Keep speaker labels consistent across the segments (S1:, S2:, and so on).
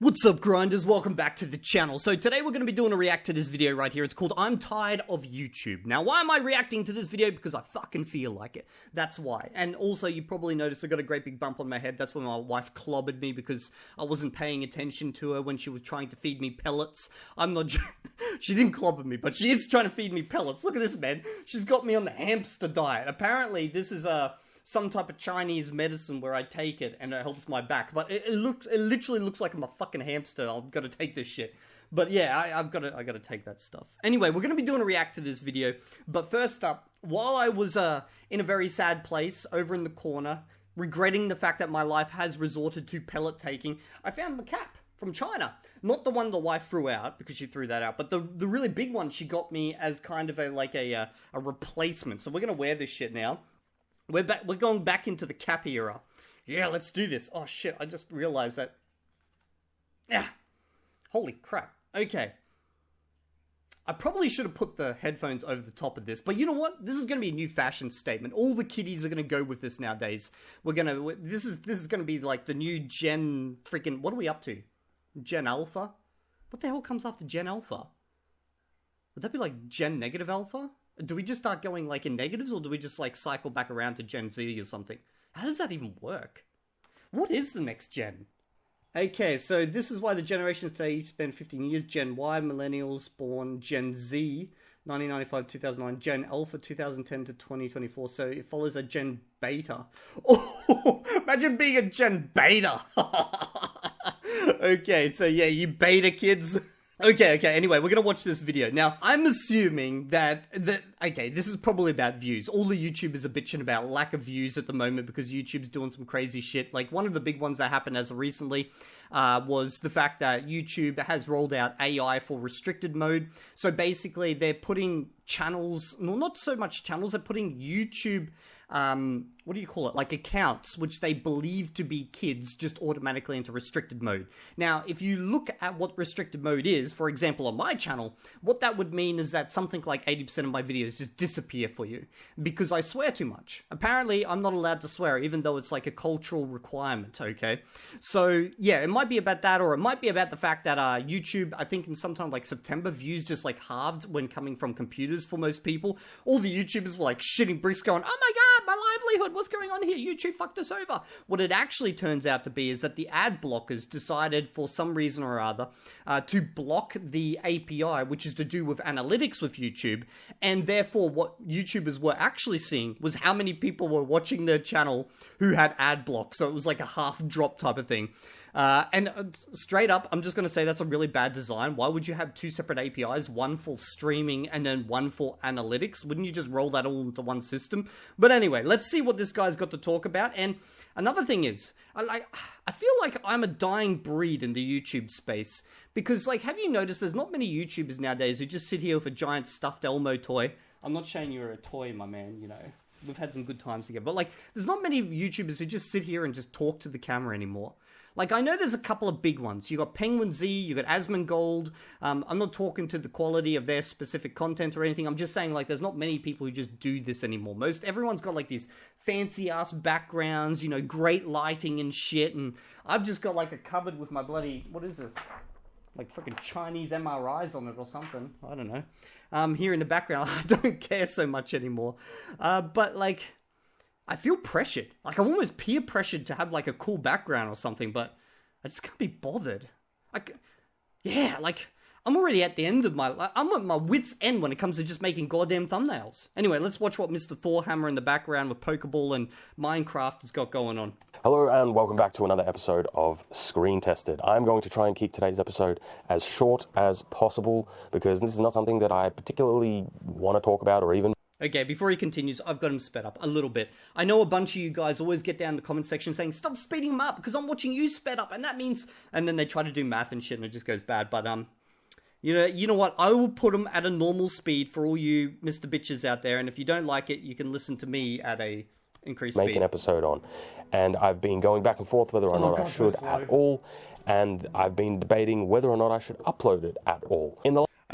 S1: What's up, grinders? Welcome back to the channel. So today we're going to be doing a react to this video right here. It's called I'm Tired of YouTube. Now, why am I reacting to this video? Because I fucking feel like it. That's why. And also, you probably noticed I got a great big bump on my head. That's when my wife clobbered me because I wasn't paying attention to her when she was trying to feed me pellets. I'm not... She didn't clobber me, but she is trying to feed me pellets. Look at this, man. She's got me on the hamster diet. Apparently, this is some type of Chinese medicine where I take it and it helps my back. But it literally looks like I'm a fucking hamster. I've got to take this shit. But yeah, I got to take that stuff. Anyway, we're going to be doing a react to this video. But first up, while I was in a very sad place over in the corner, regretting the fact that my life has resorted to pellet taking, I found the cap from China. Not the one the wife threw out, because she threw that out, but the really big one she got me as kind of a replacement. So we're going to wear this shit now. We're going back into the cap era. Yeah, let's do this. Oh shit, I just realized that. Yeah. Holy crap. Okay. I probably should have put the headphones over the top of this, but you know what? This is going to be a new fashion statement. All the kiddies are going to go with this nowadays. This is going to be like the new Gen freaking, what are we up to? Gen Alpha? What the hell comes after Gen Alpha? Would that be like Gen Negative Alpha? Do we just start going like in negatives, or do we just like cycle back around to Gen Z or something? How does that even work? What is the next gen? Okay, so this is why the generations today each spend 15 years. Gen Y, millennials born Gen Z, 1995 2009, Gen Alpha 2010 to 2024. So it follows a Gen Beta. Oh, imagine being a Gen Beta. Okay, so yeah, you beta kids. Okay, anyway, we're gonna watch this video. Now, I'm assuming that okay, this is probably about views. All the YouTubers are bitching about lack of views at the moment because YouTube's doing some crazy shit. Like, one of the big ones that happened as of recently was the fact that YouTube has rolled out AI for restricted mode. So basically, they're putting channels, well, not so much channels, they're putting YouTube, what do you call it? Like accounts, which they believe to be kids, just automatically into restricted mode. Now, if you look at what restricted mode is, for example, on my channel, what that would mean is that something like 80% of my videos just disappear for you because I swear too much. Apparently, I'm not allowed to swear, even though it's like a cultural requirement, okay? So, yeah, it might be about that, or it might be about the fact that YouTube, I think in sometime like September, views just like halved when coming from computers for most people. All the YouTubers were like shitting bricks going, oh my god, my livelihood, what's going on here? YouTube fucked us over. What it actually turns out to be is that the ad blockers decided for some reason or other to block the API, which is to do with analytics with YouTube, and therefore what YouTubers were actually seeing was how many people were watching their channel who had ad block. So it was like a half drop type of thing. And straight up, I'm just going to say that's a really bad design. Why would you have two separate APIs, one for streaming and then one for analytics? Wouldn't you just roll that all into one system? But anyway, let's see what this guy's got to talk about. And another thing is, I feel like I'm a dying breed in the YouTube space. Because, like, have you noticed there's not many YouTubers nowadays who just sit here with a giant stuffed Elmo toy? I'm not saying you're a toy, my man, you know. We've had some good times together. But, like, there's not many YouTubers who just sit here and just talk to the camera anymore. Like, I know there's a couple of big ones. You got Penguin Z, you got Asmongold. I'm not talking to the quality of their specific content or anything. I'm just saying, like, there's not many people who just do this anymore. Everyone's got, like, these fancy-ass backgrounds, you know, great lighting and shit. And I've just got, like, a cupboard with my bloody, what is this? Like freaking Chinese MRIs on it or something. I don't know. Here in the background, I don't care so much anymore. But, like, I feel pressured. Like, I'm almost peer pressured to have, like, a cool background or something, but I just can't be bothered. Yeah, like, I'm already at the end of I'm at my wit's end when it comes to just making goddamn thumbnails. Anyway, let's watch what Mr. Thorhammer in the background with Pokeball and Minecraft has got going on.
S2: Hello and welcome back to another episode of Screen Tested. I'm going to try and keep today's episode as short as possible because this is not something that I particularly want to talk about or even...
S1: Okay, before he continues, I've got him sped up a little bit. I know a bunch of you guys always get down in the comment section saying, stop speeding him up because I'm watching you sped up and that means... And then they try to do math and shit and it just goes bad. But, you know what? I will put him at a normal speed for all you Mr. Bitches out there. And if you don't like it, you can listen to me at a increased speed.
S2: Make an episode on. And I've been going back and forth whether or not I should at all. And I've been debating whether or not I should upload it at all.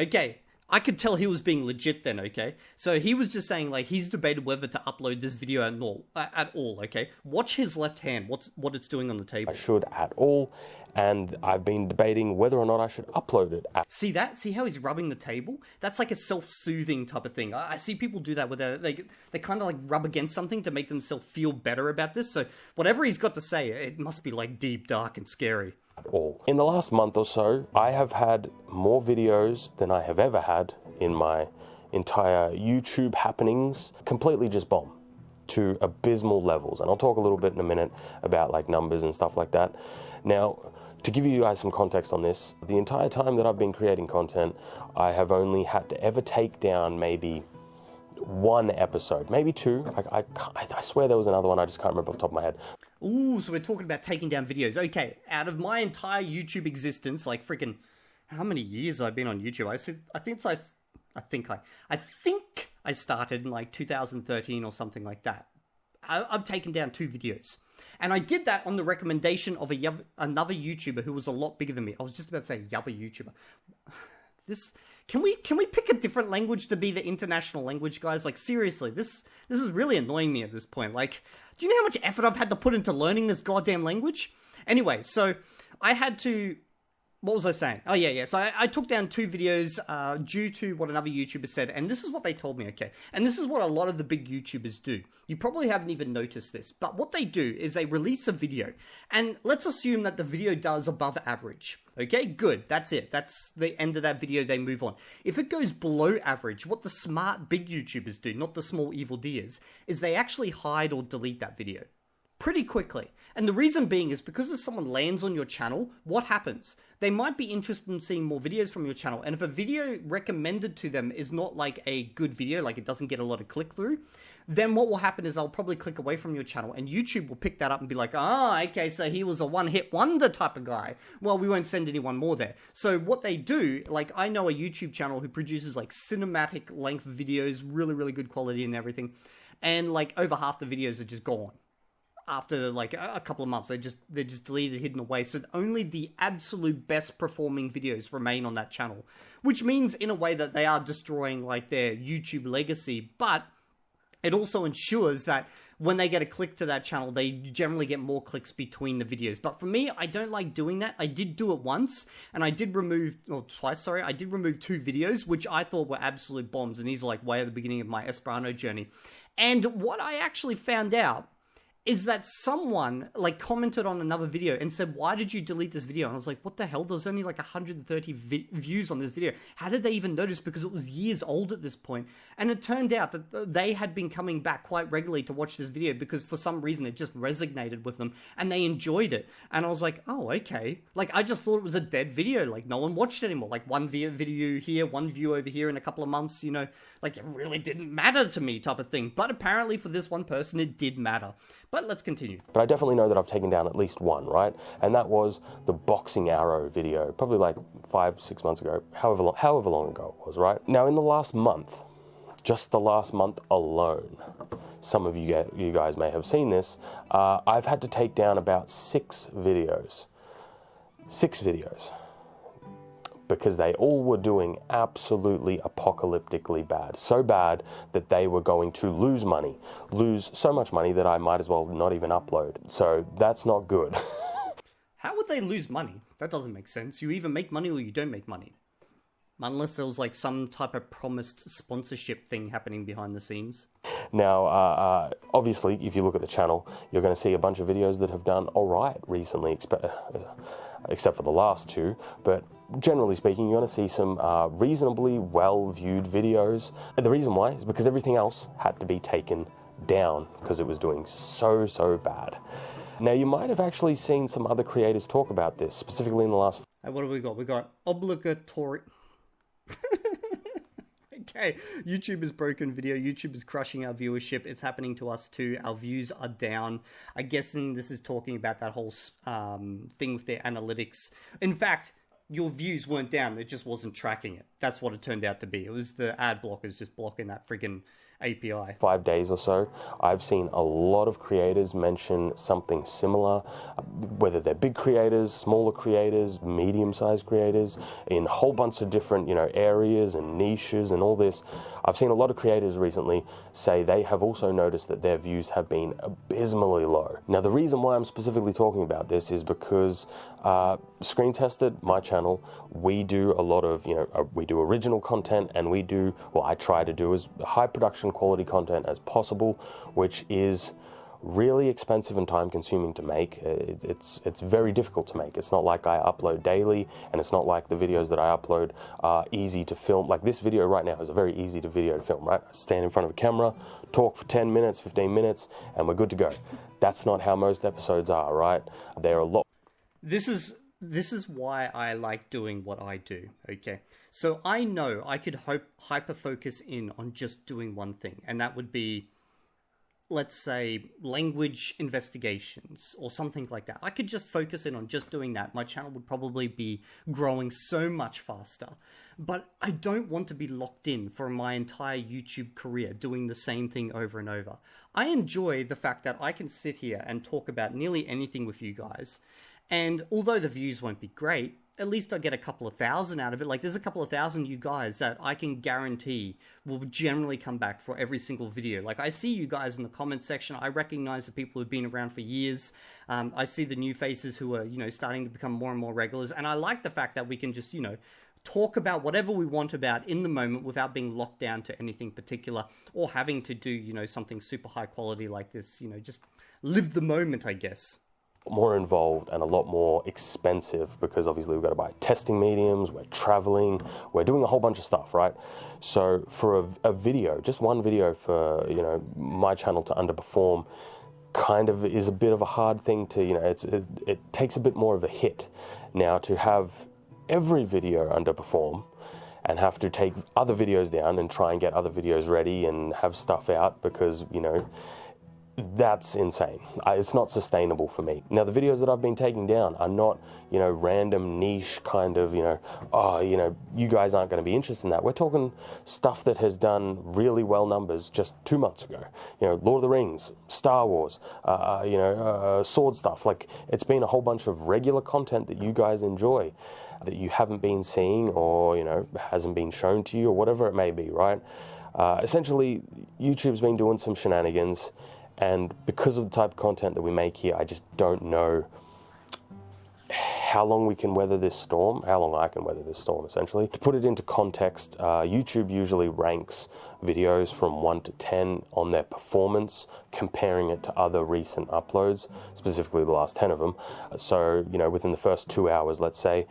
S1: Okay. I could tell he was being legit then, okay? So he was just saying, like, he's debated whether to upload this video at all, okay? Watch his left hand, what it's doing on the table.
S2: I should at all, and I've been debating whether or not I should upload it.
S1: See that? See how he's rubbing the table? That's like a self-soothing type of thing. I see people do that where they kind of like rub against something to make themselves feel better about this. So whatever he's got to say, it must be like deep, dark, and scary.
S2: At all. In the last month or so, I have had more videos than I have ever had in my entire YouTube happenings completely just bomb to abysmal levels. And I'll talk a little bit in a minute about like numbers and stuff like that. Now, to give you guys some context on this, the entire time that I've been creating content, I have only had to ever take down maybe one episode, maybe two. I swear there was another one, I just can't remember off the top of my head.
S1: Ooh, so we're talking about taking down videos. Okay, out of my entire YouTube existence, like freaking, how many years I've been on YouTube? I think I started in like 2013 or something like that. I've taken down 2 videos. And I did that on the recommendation of another YouTuber who was a lot bigger than me. I was just about to say yubba YouTuber. Can we pick a different language to be the international language, guys? Like, seriously, this is really annoying me at this point. Like, do you know how much effort I've had to put into learning this goddamn language? Anyway, so I had to... What was I saying? Oh, yeah. So I took down 2 videos due to what another YouTuber said, and this is what they told me, okay? And this is what a lot of the big YouTubers do. You probably haven't even noticed this, but what they do is they release a video, and let's assume that the video does above average. Okay, good. That's it. That's the end of that video. They move on. If it goes below average, what the smart big YouTubers do, not the small Evildea, is they actually hide or delete that video pretty quickly. And the reason being is because if someone lands on your channel, what happens? They might be interested in seeing more videos from your channel. And if a video recommended to them is not like a good video, like it doesn't get a lot of click through, then what will happen is I'll probably click away from your channel and YouTube will pick that up and be like, okay, so he was a one-hit wonder type of guy. Well, we won't send anyone more there. So what they do, like I know a YouTube channel who produces like cinematic length videos, really, really good quality and everything. And like over half the videos are just gone. After like a couple of months, they're just deleted, hidden away. So only the absolute best performing videos remain on that channel, which means in a way that they are destroying like their YouTube legacy. But it also ensures that when they get a click to that channel, they generally get more clicks between the videos. But for me, I don't like doing that. I did do it once, and I did remove, or twice, sorry. I did remove 2 videos, which I thought were absolute bombs, and these are like way at the beginning of my Esperanto journey. And what I actually found out is that someone like commented on another video and said, why did you delete this video? And I was like, what the hell? There was only like 130 views on this video. How did they even notice? Because it was years old at this point. And it turned out that they had been coming back quite regularly to watch this video because for some reason it just resonated with them and they enjoyed it. And I was like, oh, okay. Like I just thought it was a dead video. Like no one watched it anymore. Like one video here, one view over here in a couple of months, you know, like it really didn't matter to me type of thing. But apparently for this one person, it did matter. But let's continue.
S2: But I definitely know that I've taken down at least one, right? And that was the boxing arrow video, probably like 5-6 months ago, however long ago it was, right? Now in the last month, just the last month alone, some of you guys may have seen this, I've had to take down about 6 videos. 6 videos. Because they all were doing absolutely apocalyptically bad. So bad that they were going to lose money. Lose so much money that I might as well not even upload. So that's not good.
S1: How would they lose money? That doesn't make sense. You either make money or you don't make money. Unless there was like some type of promised sponsorship thing happening behind the scenes.
S2: Now, obviously, if you look at the channel, you're going to see a bunch of videos that have done all right recently, except for the last 2. But generally speaking, you're going to see some reasonably well-viewed videos. And the reason why is because everything else had to be taken down because it was doing so bad. Now, you might have actually seen some other creators talk about this, specifically in the last...
S1: Hey, what have we got? We got obligatory... Okay, YouTube is broken video. YouTube is crushing our viewership. It's happening to us too. Our views are down. I'm guessing this is talking about that whole thing with their analytics. In fact, your views weren't down. It just wasn't tracking it. That's what it turned out to be. It was the ad blockers just blocking that friggin' API.
S2: 5 days or so, I've seen a lot of creators mention something similar, whether they're big creators, smaller creators, medium-sized creators, in a whole bunch of different, areas and niches and all this. I've seen a lot of creators recently say they have also noticed that their views have been abysmally low. Now, the reason why I'm specifically talking about this is because Screen Tested, my channel, we do a lot of, we do original content, and we do, well, I try to do as high production quality content as possible, which is really expensive and time consuming to make. It's very difficult to make. It's not like I upload daily, and it's not like the videos that I upload are easy to film. Like this video right now is a very easy video to film, right? I stand in front of a camera, talk for 10 minutes, 15 minutes, and we're good to go. That's not how most episodes are, right? They're a lot.
S1: This is why I like doing what I do, okay? So I know I could hyper-focus in on just doing one thing, and that would be, let's say, language investigations or something like that. I could just focus in on just doing that. My channel would probably be growing so much faster. But I don't want to be locked in for my entire YouTube career doing the same thing over and over. I enjoy the fact that I can sit here and talk about nearly anything with you guys. And although the views won't be great, at least I get a couple of thousand out of it. Like, there's a couple of thousand you guys that I can guarantee will generally come back for every single video. Like, I see you guys in the comment section. I recognize the people who've been around for years. I see the new faces who are, starting to become more and more regulars. And I like the fact that we can just, talk about whatever we want about in the moment without being locked down to anything particular or having to do, something super high quality like this, just live the moment, I guess.
S2: More involved and a lot more expensive, because obviously we've got to buy testing mediums, we're traveling, we're doing a whole bunch of stuff, right? So for a video, just one video for, my channel to underperform kind of is a bit of a hard thing to, it takes a bit more of a hit. Now, to have every video underperform and have to take other videos down and try and get other videos ready and have stuff out because, that's insane. It's not sustainable for me. Now, the videos that I've been taking down are not, random niche kind of, you guys aren't going to be interested in that. We're talking stuff that has done really well numbers just 2 months ago. Lord of the Rings, Star Wars, sword stuff. Like, it's been a whole bunch of regular content that you guys enjoy that you haven't been seeing or, hasn't been shown to you or whatever it may be, right? Essentially, YouTube's been doing some shenanigans. And because of the type of content that we make here, I just don't know how long we can weather this storm, how long I can weather this storm, essentially. To put it into context, YouTube usually ranks videos from 1 to 10 on their performance, comparing it to other recent uploads, specifically the last 10 of them. So, within the first 2 hours, let's say,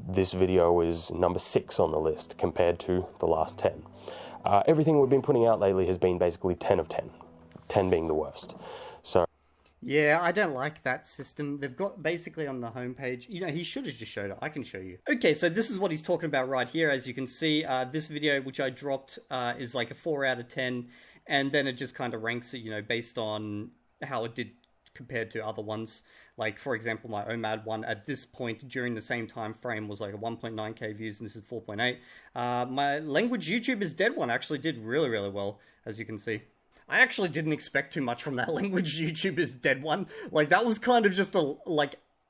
S2: this video is number 6 on the list compared to the last 10. Everything we've been putting out lately has been basically 10 of 10. 10 being the worst. So
S1: yeah, I don't like that system. They've got basically on the homepage, he should have just showed it. I can show you. Okay, so this is what he's talking about right here. As you can see, this video, which I dropped, is like a 4 out of 10. And then it just kind of ranks it, based on how it did compared to other ones. Like, for example, my OMAD one at this point during the same time frame was like a 1.9k views, and this is 4.8. My language YouTube is dead one actually did really, really well, as you can see. I actually didn't expect too much from that language YouTube is dead one. Like, that was kind of just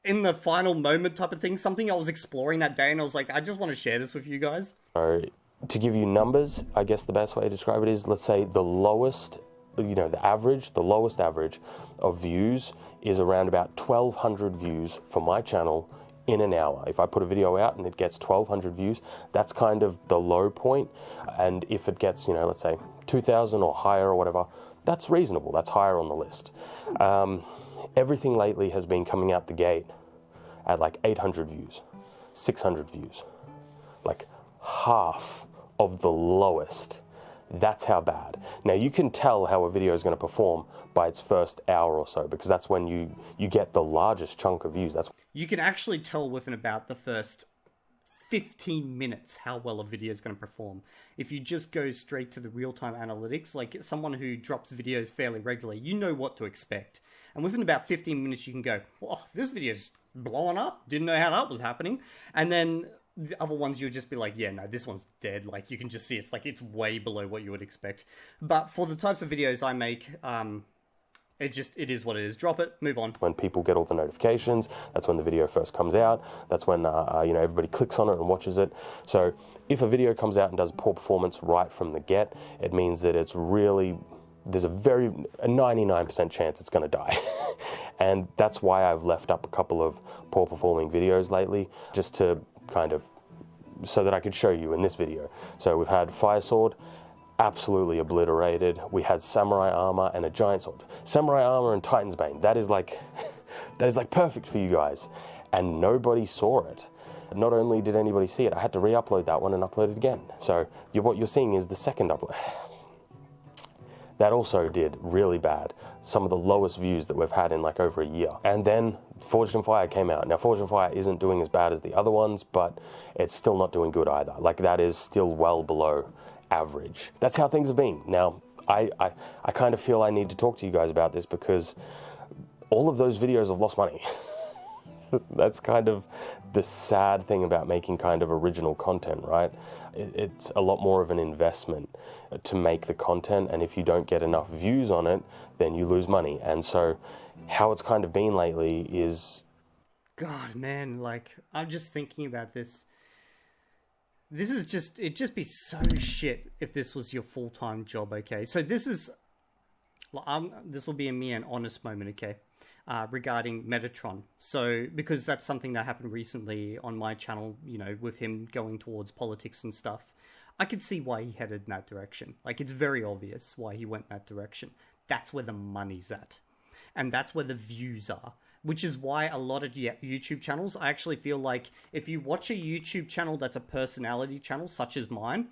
S1: in the final moment type of thing. Something I was exploring that day, and I was like, I just want to share this with you guys.
S2: So, to give you numbers, I guess the best way to describe it is, let's say the lowest, the lowest average of views is around about 1,200 views for my channel in an hour. If I put a video out and it gets 1,200 views, that's kind of the low point. And if it gets, let's say 2,000 or higher or whatever, that's reasonable. That's higher on the list. Everything lately has been coming out the gate at like 800 views, 600 views, like half of the lowest. That's how bad. Now, you can tell how a video is going to perform by its first hour or so, because that's when you get the largest chunk of views.
S1: You can actually tell within about the first 15 minutes how well a video is going to perform. If you just go straight to the real-time analytics, like someone who drops videos fairly regularly, you know what to expect. And within about 15 minutes, you can go, oh, this video's blowing up. Didn't know how that was happening. And then the other ones you'll just be like, yeah, no, this one's dead. Like, you can just see it's like, it's way below what you would expect. But for the types of videos I make, it is what it is. Drop it, move on.
S2: When people get all the notifications, that's when the video first comes out. That's when everybody clicks on it and watches it. So if a video comes out and does poor performance right from the get, it means that it's really, there's a 99% chance it's going to die. And that's why I've left up a couple of poor performing videos lately, just to kind of, so that I could show you in this video. So we've had Fire Sword, absolutely obliterated. We had Samurai Armor and a Giant Sword. Samurai Armor and Titan's Bane, that is like perfect for you guys. And nobody saw it. Not only did anybody see it, I had to re-upload that one and upload it again. So what you're seeing is the second upload. That also did really bad. Some of the lowest views that we've had in like over a year. And then Forged in Fire came out. Now Forged in Fire isn't doing as bad as the other ones, but it's still not doing good either. Like, that is still well below average. That's how things have been. Now, I kind of feel I need to talk to you guys about this, because all of those videos have lost money. That's kind of the sad thing about making kind of original content, right? It's a lot more of an investment to make the content, and if you don't get enough views on it, then you lose money. And so how it's kind of been lately is...
S1: God, man, like, I'm just thinking about this. This is just, it'd just be so shit if this was your full-time job, okay? So this is, this will be me an honest moment, okay? Regarding Metatron. So, because that's something that happened recently on my channel, you know, with him going towards politics and stuff. I could see why he headed in that direction. Like, it's very obvious why he went in that direction. That's where the money's at. And that's where the views are. Which is why a lot of YouTube channels, I actually feel like if you watch a YouTube channel that's a personality channel, such as mine,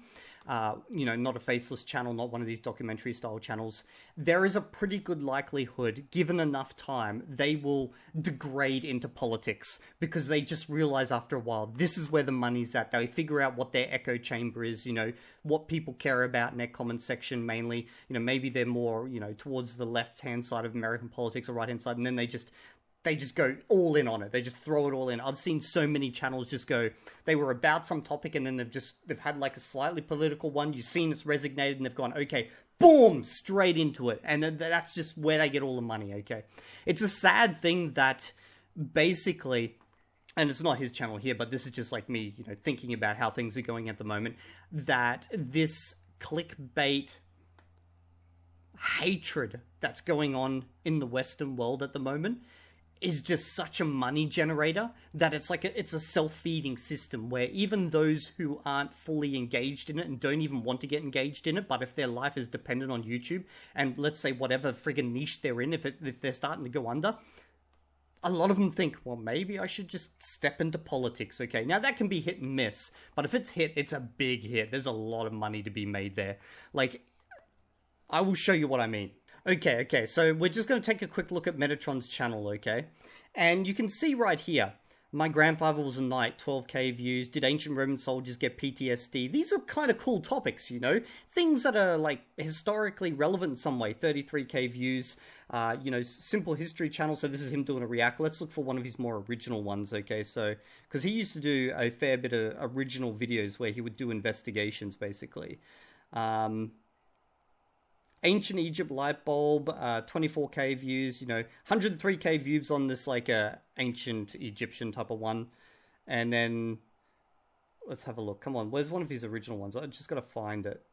S1: you know, not a faceless channel, not one of these documentary style channels, there is a pretty good likelihood, given enough time, they will degrade into politics, because they just realize after a while, this is where the money's at. They figure out what their echo chamber is, you know, what people care about in their comment section mainly. You know, maybe they're more, you know, towards the left-hand side of American politics or right-hand side, and then they just go all in on it. They just throw it all in. I've seen so many channels just go, they were about some topic and then they've had like a slightly political one. You've seen it's resonated and they've gone, okay, boom, straight into it. And that's just where they get all the money, okay? It's a sad thing that basically, and it's not his channel here, but this is just like me, you know, thinking about how things are going at the moment, that this clickbait hatred that's going on in the Western world at the moment is just such a money generator that it's like it's a self-feeding system where even those who aren't fully engaged in it and don't even want to get engaged in it, but if their life is dependent on YouTube, and let's say whatever friggin' niche they're in, if they're starting to go under, a lot of them think, well, maybe I should just step into politics, okay? Now, that can be hit and miss, but if it's hit, it's a big hit. There's a lot of money to be made there. Like, I will show you what I mean. Okay, so we're just going to take a quick look at Metatron's channel, okay? And you can see right here, my grandfather was a knight, 12k views. Did ancient Roman soldiers get PTSD? These are kind of cool topics, you know? Things that are, like, historically relevant in some way. 33k views, you know, simple history channel. So this is him doing a react. Let's look for one of his more original ones, okay? So, because he used to do a fair bit of original videos where he would do investigations, basically. Ancient Egypt light bulb, 24k views, you know, 103k views on this, like, ancient Egyptian type of one. And then, let's have a look. Come on, where's one of his original ones? I just gotta find it.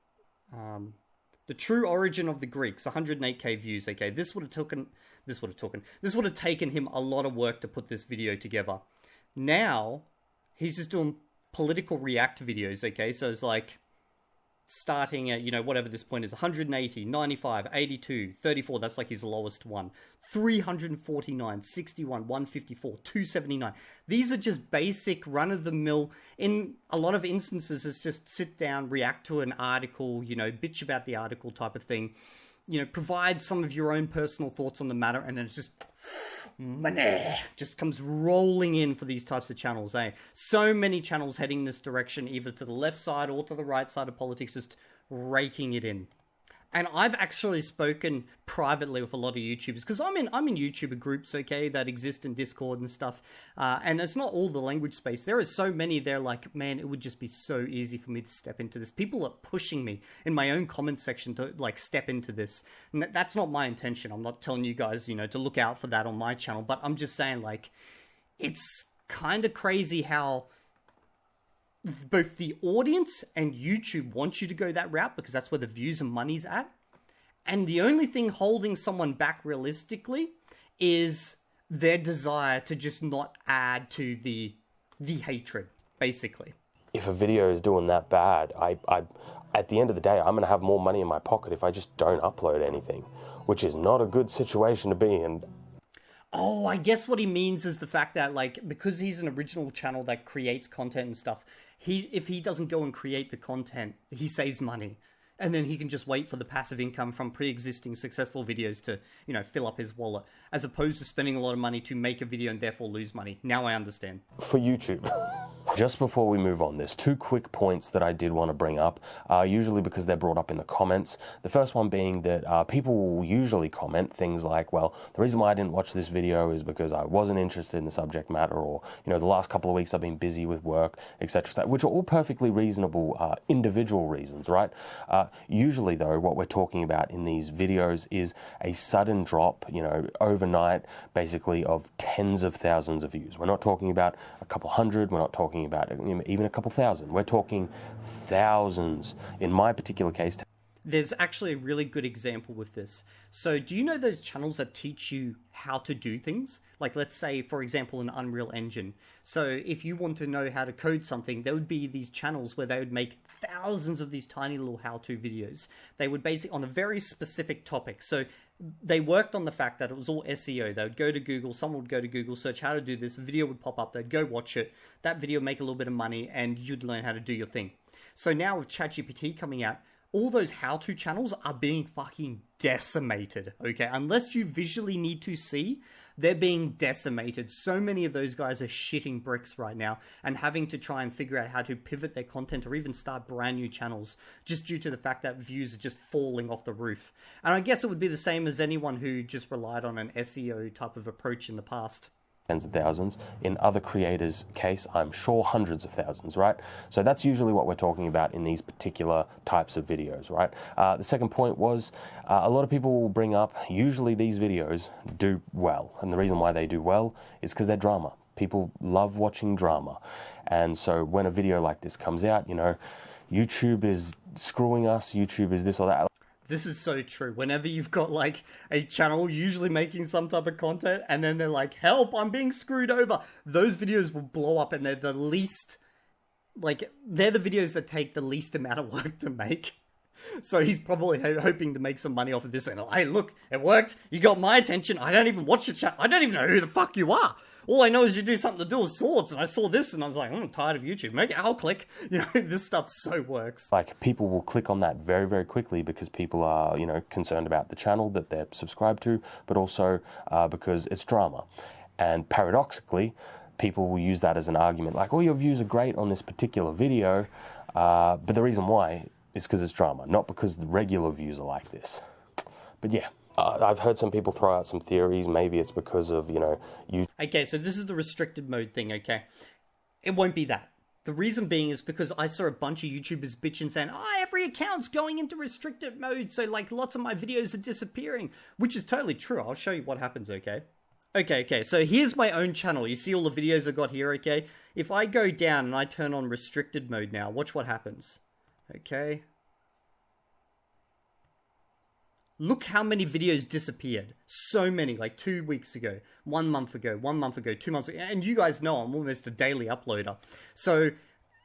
S1: The True Origin of the Greeks, 108k views, okay. This would have taken him a lot of work to put this video together. Now, he's just doing political react videos, okay. So it's like, starting at, you know, whatever this point is, 180, 95, 82, 34, that's like his lowest one, 349, 61, 154, 279. These are just basic run-of-the-mill. In a lot of instances, it's just sit down, react to an article, you know, bitch about the article type of thing. You know, provide some of your own personal thoughts on the matter, and then it's just money just comes rolling in for these types of channels, eh? So many channels heading this direction, either to the left side or to the right side of politics, just raking it in. And I've actually spoken privately with a lot of YouTubers, because I'm in YouTuber groups, okay, that exist in Discord and stuff. And it's not all the language space. There are so many there, like, man, it would just be so easy for me to step into this. People are pushing me in my own comment section to, like, step into this. And that's not my intention. I'm not telling you guys, you know, to look out for that on my channel. But I'm just saying, like, it's kind of crazy how both the audience and YouTube want you to go that route, because that's where the views and money's at. And the only thing holding someone back realistically is their desire to just not add to the hatred, basically.
S2: If a video is doing that bad, I at the end of the day, I'm going to have more money in my pocket if I just don't upload anything, which is not a good situation to be in.
S1: Oh, I guess what he means is the fact that, like, because he's an original channel that creates content and stuff, if he doesn't go and create the content, he saves money. And then he can just wait for the passive income from pre-existing successful videos to, you know, fill up his wallet, as opposed to spending a lot of money to make a video and therefore lose money. Now I understand.
S2: For YouTube. Just before we move on, there's two quick points that I did want to bring up, usually because they're brought up in the comments. The first one being that people will usually comment things like, well, the reason why I didn't watch this video is because I wasn't interested in the subject matter, or, you know, the last couple of weeks I've been busy with work, etc., which are all perfectly reasonable individual reasons, right? Usually, though, what we're talking about in these videos is a sudden drop, you know, overnight, basically, of tens of thousands of views. We're not talking about a couple hundred, we're not talking about even a couple thousand. We're talking thousands. In my particular case,
S1: there's actually a really good example with this. So do you know those channels that teach you how to do things? Like, let's say, for example, an Unreal Engine. So if you want to know how to code something, there would be these channels where they would make thousands of these tiny little how-to videos. They would basically on a very specific topic. So they worked on the fact that it was all SEO. They would go to Google, someone would go to Google, search how to do this, a video would pop up, they'd go watch it, that video would make a little bit of money, and you'd learn how to do your thing. So now with ChatGPT coming out, all those how-to channels are being fucking decimated, okay? Unless you visually need to see, they're being decimated. So many of those guys are shitting bricks right now and having to try and figure out how to pivot their content or even start brand new channels just due to the fact that views are just falling off the roof. And I guess it would be the same as anyone who just relied on an SEO type of approach in the past.
S2: Tens of thousands. In other creators' case, I'm sure hundreds of thousands, right? So that's usually what we're talking about in these particular types of videos, right? The second point was a lot of people will bring up, usually these videos do well. And the reason why they do well is because they're drama. People love watching drama. And so when a video like this comes out, you know, YouTube is screwing us, YouTube is this or that.
S1: This is so true. Whenever you've got, like, a channel usually making some type of content, and then they're like, help, I'm being screwed over, those videos will blow up, and they're the least, like, they're the videos that take the least amount of work to make. So he's probably hoping to make some money off of this, and, hey, look, it worked, you got my attention, I don't even watch your chat, I don't even know who the fuck you are. All I know is you do something to do with swords, and I saw this, and I was like, I'm tired of YouTube. I'll click. You know, this stuff so works.
S2: Like, people will click on that very, very quickly because people are, you know, concerned about the channel that they're subscribed to, but also because it's drama. And paradoxically, people will use that as an argument, like, oh, your views are great on this particular video, but the reason why is because it's drama, not because the regular views are like this. But yeah. I've heard some people throw out some theories. Maybe it's because of, you know, you.
S1: Okay, so this is the restricted mode thing, okay? It won't be that. The reason being is because I saw a bunch of YouTubers bitching saying, oh, every account's going into restricted mode, so, like, lots of my videos are disappearing. Which is totally true. I'll show you what happens, okay? Okay, so here's my own channel. You see all the videos I got here, okay? If I go down and I turn on restricted mode now, watch what happens. Okay. Look how many videos disappeared. So many, like 2 weeks ago, 1 month ago, 1 month ago, 2 months ago. And you guys know I'm almost a daily uploader. So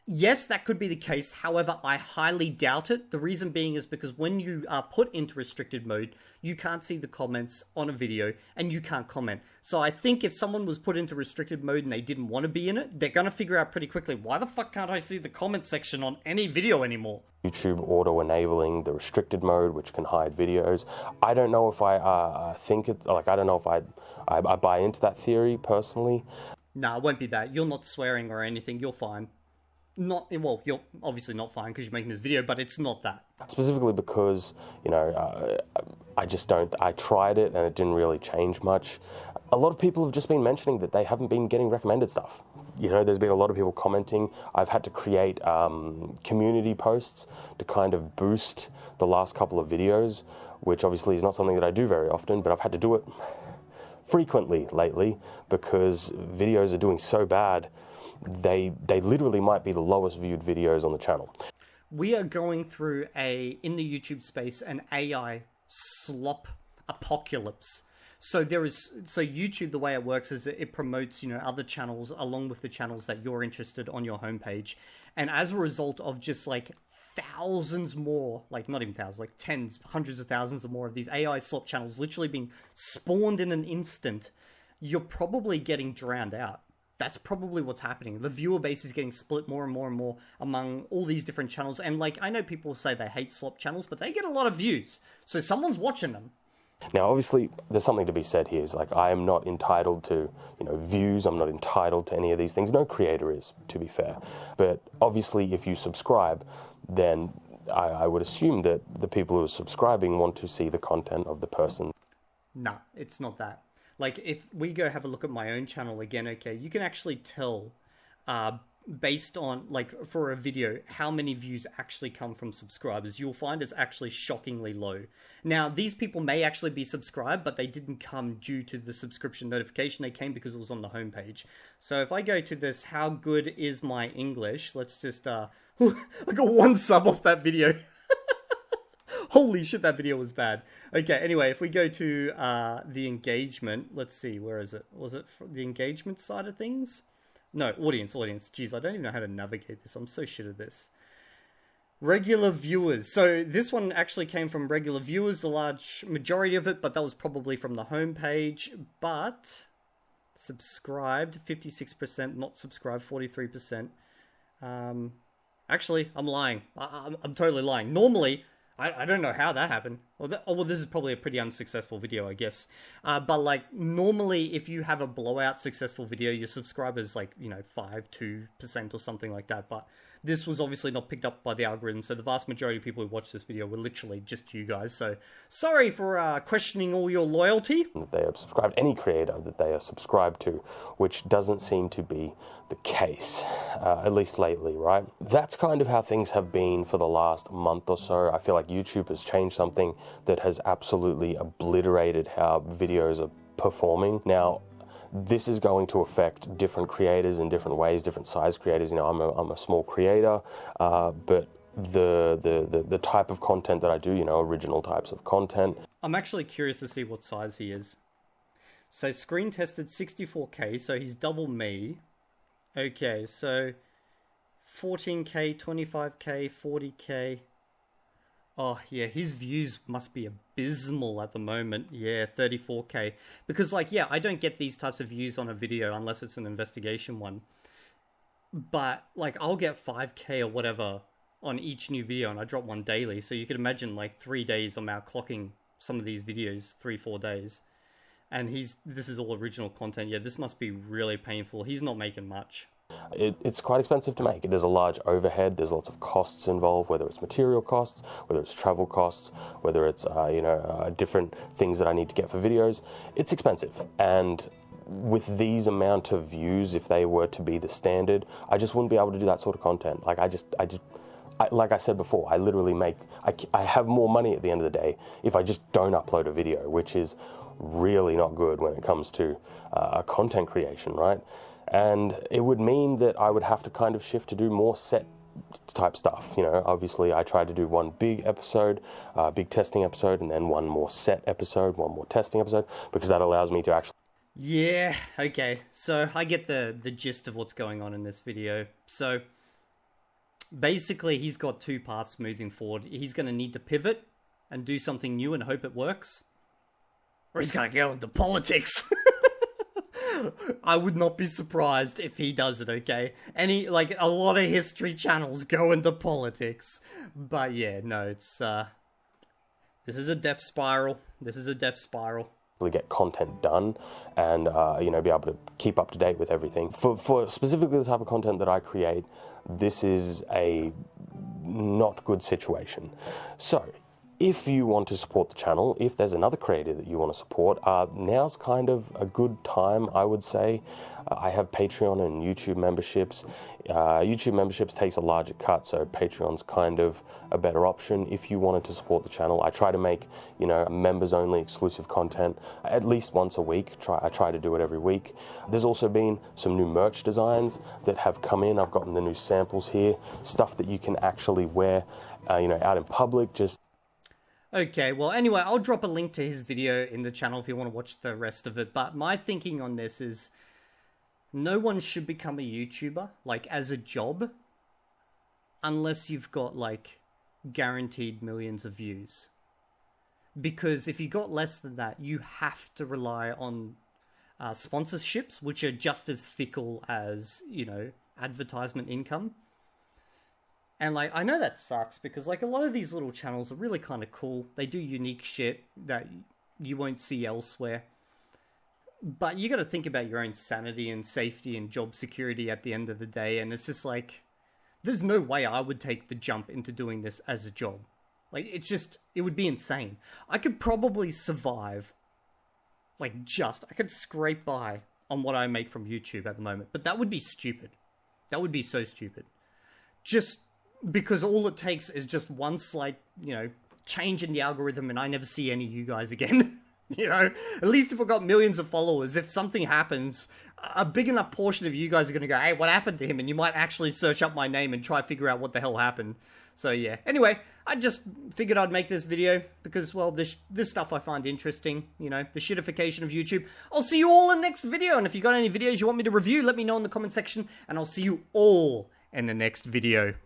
S1: yes, that could be the case. However, I highly doubt it. The reason being is because when you are put into restricted mode, you can't see the comments on a video and you can't comment. So I think if someone was put into restricted mode and they didn't want to be in it, they're going to figure out pretty quickly, why the fuck can't I see the comment section on any video anymore?
S2: YouTube auto-enabling the restricted mode, which can hide videos. I don't know if I think it's, like, I don't know if I buy into that theory personally.
S1: Nah, it won't be that. You're not swearing or anything. You're fine. Not, well, you're obviously not fine because you're making this video, but it's not that.
S2: Specifically because, you know, I tried it and it didn't really change much. A lot of people have just been mentioning that they haven't been getting recommended stuff. You know, there's been a lot of people commenting. I've had to create community posts to kind of boost the last couple of videos, which obviously is not something that I do very often, but I've had to do it frequently lately because videos are doing so bad. They literally might be the lowest viewed videos on the channel.
S1: We are going through in the YouTube space, an AI slop apocalypse. So YouTube, the way it works is it promotes, you know, other channels along with the channels that you're interested on your homepage. And as a result of just like thousands more, like not even thousands, like tens, hundreds of thousands or more of these AI slop channels literally being spawned in an instant, you're probably getting drowned out. That's probably what's happening. The viewer base is getting split more and more and more among all these different channels. And like, I know people say they hate slop channels, but they get a lot of views. So someone's watching them.
S2: Now, obviously, there's something to be said here. Is like, I am not entitled to, you know, views. I'm not entitled to any of these things. No creator is, to be fair. But obviously, if you subscribe, then I would assume that the people who are subscribing want to see the content of the person.
S1: Nah, it's not that. Like, if we go have a look at my own channel again, okay, you can actually tell, based on, like, for a video, how many views actually come from subscribers. You'll find it's actually shockingly low. Now, these people may actually be subscribed, but they didn't come due to the subscription notification. They came because it was on the homepage. So if I go to this, how good is my English? Let's just, I got 1 sub off that video. Holy shit, that video was bad. Okay, anyway, if we go to the engagement, let's see, where is it? Was it the engagement side of things? No, audience. Jeez, I don't even know how to navigate this. I'm so shit at this. Regular viewers. So this one actually came from regular viewers, the large majority of it, but that was probably from the homepage. But subscribed, 56%, not subscribed, 43%. Actually, I'm lying. I'm totally lying. Normally, I don't know how that happened. Well, this is probably a pretty unsuccessful video, I guess. But like, normally, if you have a blowout successful video, your subscribers, like, you know, 2% or something like that. But this was obviously not picked up by the algorithm. So the vast majority of people who watch this video were literally just you guys. So sorry for questioning all your loyalty.
S2: That they are subscribed, any creator that they are subscribed to, which doesn't seem to be the case, at least lately, right? That's kind of how things have been for the last month or so. I feel like YouTube has changed something that has absolutely obliterated how videos are performing. Now, this is going to affect different creators in different ways, different size creators. You know, I'm a small creator, but the type of content that I do, you know, original types of content.
S1: I'm actually curious to see what size he is. So screen tested 64K, so he's double me. Okay, so 14K, 25K, 40K. Oh, yeah, his views must be abysmal at the moment. Yeah, 34K. Because, like, yeah, I don't get these types of views on a video unless it's an investigation one. But, like, I'll get 5K or whatever on each new video, and I drop one daily. So you could imagine, like, 3 days I'm out clocking some of these videos, 3-4 days. And this is all original content. Yeah, this must be really painful. He's not making much.
S2: It's quite expensive to make. There's a large overhead. There's lots of costs involved, whether it's material costs, whether it's travel costs, whether it's different things that I need to get for videos. It's expensive, and with these amount of views, if they were to be the standard, I just wouldn't be able to do that sort of content. Like like I said before, I literally I have more money at the end of the day if I just don't upload a video, which is really not good when it comes to content creation, right? And it would mean that I would have to kind of shift to do more set type stuff. You know, obviously I tried to do one big episode, big testing episode, and then one more set episode, one more testing episode, because that allows me to actually...
S1: Yeah, okay. So I get the gist of what's going on in this video. So basically he's got 2 paths moving forward. He's going to need to pivot and do something new and hope it works. Or he's going to go into politics. I would not be surprised if he does it, okay? A lot of history channels go into politics. But yeah, no, it's, this is a death spiral. This is a death spiral.
S2: get content done and you know, be able to keep up to date with everything. For specifically the type of content that I create, this is a not good situation. So if you want to support the channel, if there's another creator that you want to support, now's kind of a good time, I would say. I have Patreon and YouTube memberships. YouTube memberships takes a larger cut, so Patreon's kind of a better option if you wanted to support the channel. I try to make, you know, members-only exclusive content at least once a week. I try to do it every week. There's also been some new merch designs that have come in. I've gotten the new samples here, stuff that you can actually wear, you know, out in public. Just
S1: Okay, well, anyway, I'll drop a link to his video in the channel if you want to watch the rest of it. But my thinking on this is, no one should become a YouTuber, like, as a job, unless you've got, like, guaranteed millions of views. Because if you got less than that, you have to rely on sponsorships, which are just as fickle as, you know, advertisement income. And, like, I know that sucks, because, like, a lot of these little channels are really kind of cool. They do unique shit that you won't see elsewhere. But you got to think about your own sanity and safety and job security at the end of the day. And it's just like, there's no way I would take the jump into doing this as a job. Like, it's just, it would be insane. I could probably survive, like, I could scrape by on what I make from YouTube at the moment. But that would be stupid. That would be so stupid. Just because all it takes is just one slight, you know, change in the algorithm and I never see any of you guys again. You know, at least if I've got millions of followers, if something happens, a big enough portion of you guys are going to go, hey, what happened to him? And you might actually search up my name and try to figure out what the hell happened. So yeah, anyway, I just figured I'd make this video because, well, this stuff I find interesting, you know, the shitification of YouTube. I'll see you all in the next video. And if you got any videos you want me to review, let me know in the comment section and I'll see you all in the next video.